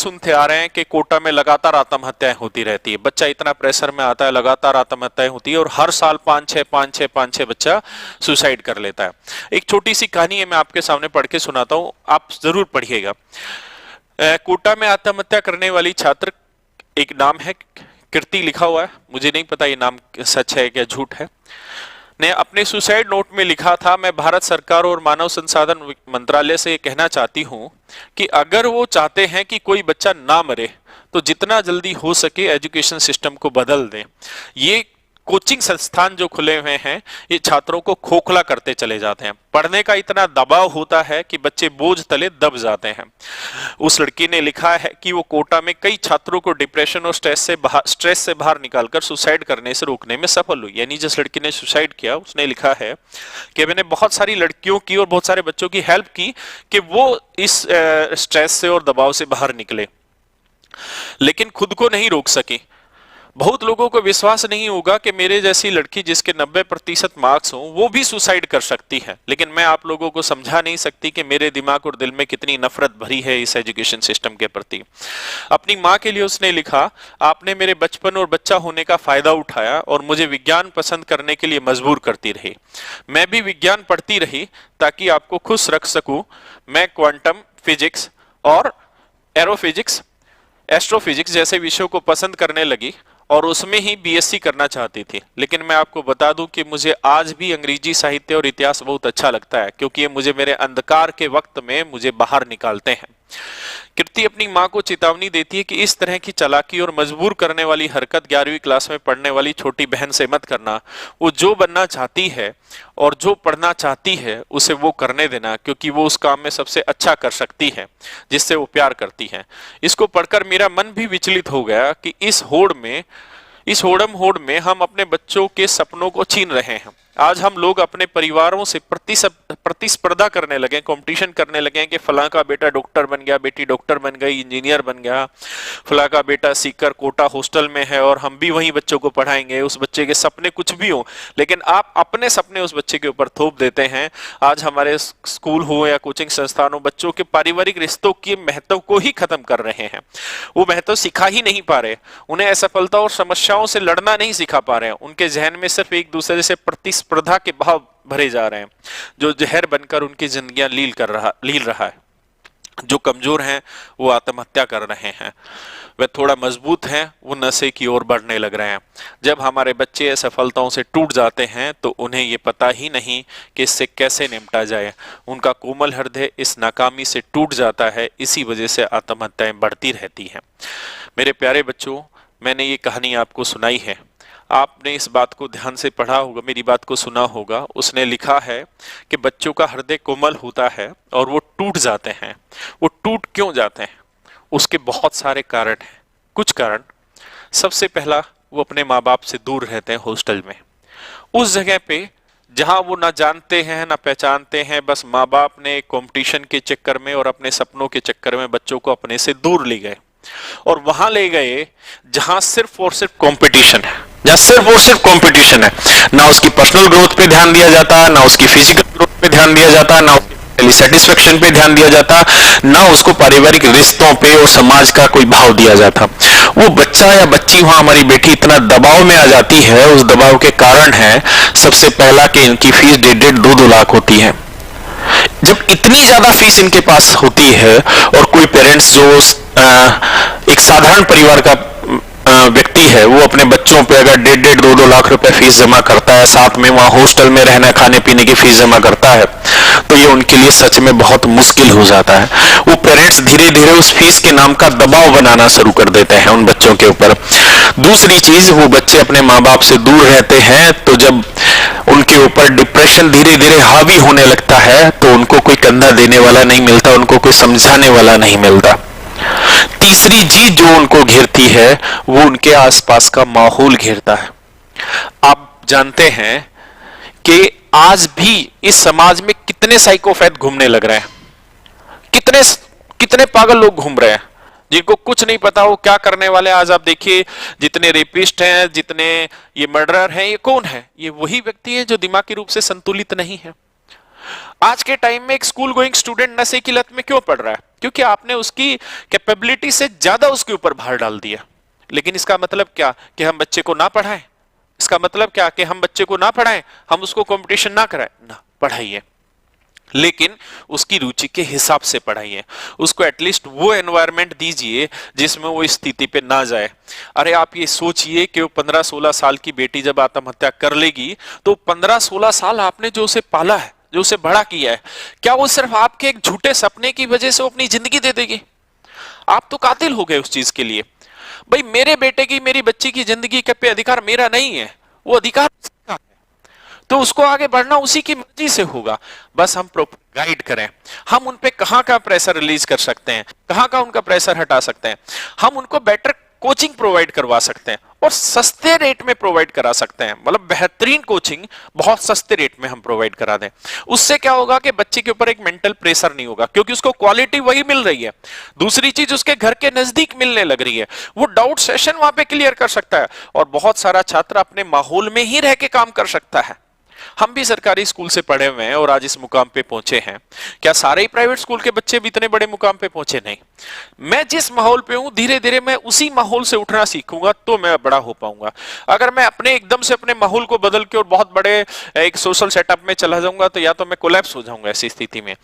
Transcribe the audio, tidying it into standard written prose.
सुनते आ रहे हैं कि कोटा में लगातार आत्महत्याएं होती रहती है। बच्चा इतना प्रेशर में आता है, लगातार आत्महत्याएं होती है और हर साल 5-6 बच्चा सुसाइड कर लेता है। एक छोटी सी कहानी है, मैं आपके सामने पढ़ के सुनाता हूं, आप जरूर पढ़िएगा। कोटा में आत्महत्या करने वाली छात्र, एक नाम है कीर्ति लिखा हुआ है, मुझे नहीं पता ये नाम सच है क्या झूठ है, ने अपने सुसाइड नोट में लिखा था, मैं भारत सरकार और मानव संसाधन मंत्रालय से कहना चाहती हूं कि अगर वो चाहते हैं कि कोई बच्चा ना मरे तो जितना जल्दी हो सके एजुकेशन सिस्टम को बदल दें। ये कोचिंग संस्थान जो खुले हुए हैं ये छात्रों को खोखला करते चले जाते हैं। पढ़ने का इतना दबाव होता है कि बच्चे बोझ तले दब जाते हैं। उस लड़की ने लिखा है कि वो कोटा में कई छात्रों को डिप्रेशन और स्ट्रेस से बाहर निकालकर सुसाइड करने से रोकने में सफल हुई। यानी जिस लड़की ने सुसाइड किया उसने लिखा है कि मैंने बहुत सारी लड़कियों की और बहुत सारे बच्चों की हेल्प की कि वो इस स्ट्रेस से और दबाव से बाहर निकले, लेकिन खुद को नहीं रोक सकी। बहुत लोगों को विश्वास नहीं होगा कि मेरे जैसी लड़की जिसके 90% मार्क्स हों वो भी सुसाइड कर सकती है, लेकिन मैं आप लोगों को समझा नहीं सकती कि मेरे दिमाग और दिल में कितनी नफरत भरी है इस एजुकेशन सिस्टम के प्रति। अपनी माँ के लिए उसने लिखा, आपने मेरे बचपन और बच्चा होने का फायदा उठाया और मुझे विज्ञान पसंद करने के लिए मजबूर करती रही। मैं भी विज्ञान पढ़ती रही ताकि आपको खुश रख सकूं। मैं क्वांटम फिजिक्स और एरोफिजिक्स, एस्ट्रोफिजिक्स जैसे विषयों को पसंद करने लगी और उसमें ही बीएससी करना चाहती थी। लेकिन मैं आपको बता दूं कि मुझे आज भी अंग्रेजी साहित्य और इतिहास बहुत अच्छा लगता है, क्योंकि ये मुझे मेरे अंधकार के वक्त में मुझे बाहर निकालते हैं। कीर्ति अपनी मां को चेतावनी देती है कि इस तरह की चालाकी और मजबूर करने वाली हरकत 11वीं क्लास में पढ़ने वाली छोटी बहन से मत करना। वो जो बनना चाहती है और जो पढ़ना चाहती है उसे वो करने देना, क्योंकि वो उस काम में सबसे अच्छा कर सकती है जिससे वो प्यार करती है। इसको पढ़कर मेरा मन भी विचलित हो गया कि इस होड़म होड़ में हम अपने बच्चों के सपनों को छीन रहे हैं। आज हम लोग अपने परिवारों से प्रतिस्पर्धा करने लगे, कंपटीशन करने लगे कि फलां का बेटा डॉक्टर बन गया, बेटी डॉक्टर बन गई, इंजीनियर बन गया, फलां का बेटा सीकर कोटा हॉस्टल में है और हम भी वहीं बच्चों को पढ़ाएंगे। उस बच्चे के सपने कुछ भी हो, लेकिन आप अपने सपने उस बच्चे के ऊपर थोप देते हैं। आज हमारे स्कूल हो या कोचिंग संस्थान हो, बच्चों के पारिवारिक रिश्तों के महत्व को ही खत्म कर रहे हैं। वो महत्व सिखा ही नहीं पा रहे, उन्हें असफलता और समस्याओं से लड़ना नहीं सिखा पा रहे हैं। उनके जहन में सिर्फ एक दूसरे से प्रतिस्पर्धा के भाव भरे जा रहे हैं, जो जहर बनकर उनकी जिंदगियां लील रहा है। जो कमजोर हैं वो आत्महत्या कर रहे हैं, वे थोड़ा मजबूत हैं वो नशे की ओर बढ़ने लग रहे हैं। जब हमारे बच्चे असफलताओं से टूट जाते हैं तो उन्हें ये पता ही नहीं कि इससे कैसे निपटा जाए। उनका कोमल हृदय इस नाकामी से टूट जाता है, इसी वजह से आत्महत्याएं बढ़ती रहती हैं। मेरे प्यारे बच्चों, मैंने ये कहानी आपको सुनाई है, आपने इस बात को ध्यान से पढ़ा होगा, मेरी बात को सुना होगा। उसने लिखा है कि बच्चों का हृदय कोमल होता है और वो टूट जाते हैं। वो टूट क्यों जाते हैं? उसके बहुत सारे कारण हैं। कुछ कारण, सबसे पहला, वो अपने माँ बाप से दूर रहते हैं हॉस्टल में, उस जगह पे जहां वो ना जानते हैं ना पहचानते हैं। बस माँ बाप ने कंपटीशन के चक्कर में और अपने सपनों के चक्कर में बच्चों को अपने से दूर ले गए और वहां ले गए जहां सिर्फ और सिर्फ कंपटीशन है, जहां सिर्फ और सिर्फ कंपटीशन है। ना उसकी पर्सनल ग्रोथ पे ध्यान दिया जाता, ना उसकी फिजिकल ग्रोथ पे ध्यान दिया जाता, ना उसकी सेटिस्फेक्शन पे ध्यान दिया जाता, ना उसको पारिवारिक रिश्तों पे और समाज का कोई भाव दिया जाता। वो बच्चा या बच्ची, वहां हमारी बेटी इतना दबाव में आ जाती है। उस दबाव के कारण है सबसे पहला कि इनकी फीस 1.5-2 लाख होती है। जब इतनी ज्यादा फीस इनके पास होती है और कोई पेरेंट्स जो एक साधारण परिवार का व्यक्ति है वो अपने बच्चों पे अगर 1.5-2 लाख रुपए फीस जमा करता है, साथ में वहां हॉस्टल में रहना खाने पीने की फीस जमा करता है, तो ये उनके लिए सच में बहुत मुश्किल हो जाता है। वो पेरेंट्स धीरे धीरे उस फीस के नाम का दबाव बनाना शुरू कर देते हैं उन बच्चों के ऊपर। दूसरी चीज, वो बच्चे अपने माँ बाप से दूर रहते हैं तो जब उनके ऊपर डिप्रेशन धीरे धीरे हावी होने लगता है तो उनको कोई कंधा देने वाला नहीं मिलता, उनको कोई समझाने वाला नहीं मिलता। तीसरी चीज जो उनको घेरती है वो उनके आसपास का माहौल घेरता है। आप जानते हैं कि आज भी इस समाज में कितने साइकोपैथ घूमने लग रहे हैं, कितने पागल लोग घूम रहे हैं जिनको कुछ नहीं पता वो क्या करने वाले हैं। आज आप देखिए, जितने रेपिस्ट हैं, जितने ये मर्डरर हैं, ये कौन है? ये वही व्यक्ति है जो दिमागी रूप से संतुलित नहीं है। आज के टाइम में एक स्कूल गोइंग स्टूडेंट नशे की लत में क्यों पड़ रहा है? क्योंकि आपने उसकी कैपेबिलिटी से ज्यादा उसके ऊपर भार डाल दिया। लेकिन इसका मतलब क्या कि हम बच्चे को ना पढ़ाएं? इसका मतलब क्या कि हम बच्चे को ना पढ़ाएं, हम उसको कंपटीशन ना कराएं? ना, पढ़ाइए, लेकिन उसकी रुचि के हिसाब से पढ़ाइए। उसको एटलीस्ट वो एनवायरनमेंट दीजिए जिसमें वो इस स्थिति पे ना जाए। अरे आप ये सोचिए कि वो 15-16 साल की बेटी जब आत्महत्या कर लेगी तो 15-16 साल आपने जो उसे पाला है, जो उसे बड़ा किया है, क्या वो सिर्फ आपके एक झूठे सपने की वजह से वो अपनी जिंदगी दे देगी? आप तो कातिल हो गए उस चीज के लिए। भाई मेरे बेटे की, मेरी बच्ची की जिंदगी पे अधिकार मेरा नहीं है, वो अधिकार उसका है। तो उसको आगे बढ़ना उसी की मर्जी से होगा। बस हम गाइड करें, हम उन पे कहां का प्रेशर रिलीज कर सकते हैं, कहां का उनका प्रेशर हटा सकते हैं, हम उनको बेटर कोचिंग प्रोवाइड करवा सकते हैं और सस्ते रेट में प्रोवाइड करा सकते हैं। मतलब बेहतरीन कोचिंग बहुत सस्ते रेट में हम प्रोवाइड करा दें। उससे क्या होगा कि बच्चे के ऊपर एक मेंटल प्रेशर नहीं होगा, क्योंकि उसको क्वालिटी वही मिल रही है। दूसरी चीज उसके घर के नजदीक मिलने लग रही है, वो डाउट सेशन वहां पे क्लियर कर सकता है और बहुत सारा छात्र अपने माहौल में ही रह के काम कर सकता है। हम भी सरकारी स्कूल से पढ़े हुए हैं और आज इस मुकाम पे पहुंचे हैं। क्या सारे ही प्राइवेट स्कूल के बच्चे भी इतने बड़े मुकाम पे पहुंचे? नहीं। मैं जिस माहौल पे हूं, धीरे धीरे मैं उसी माहौल से उठना सीखूंगा तो मैं बड़ा हो पाऊंगा। अगर मैं अपने एकदम से अपने माहौल को बदल के और बहुत बड़े एक सोशल सेटअप में चला जाऊंगा तो या तो मैं कोलैप्स हो जाऊंगा ऐसी स्थिति में।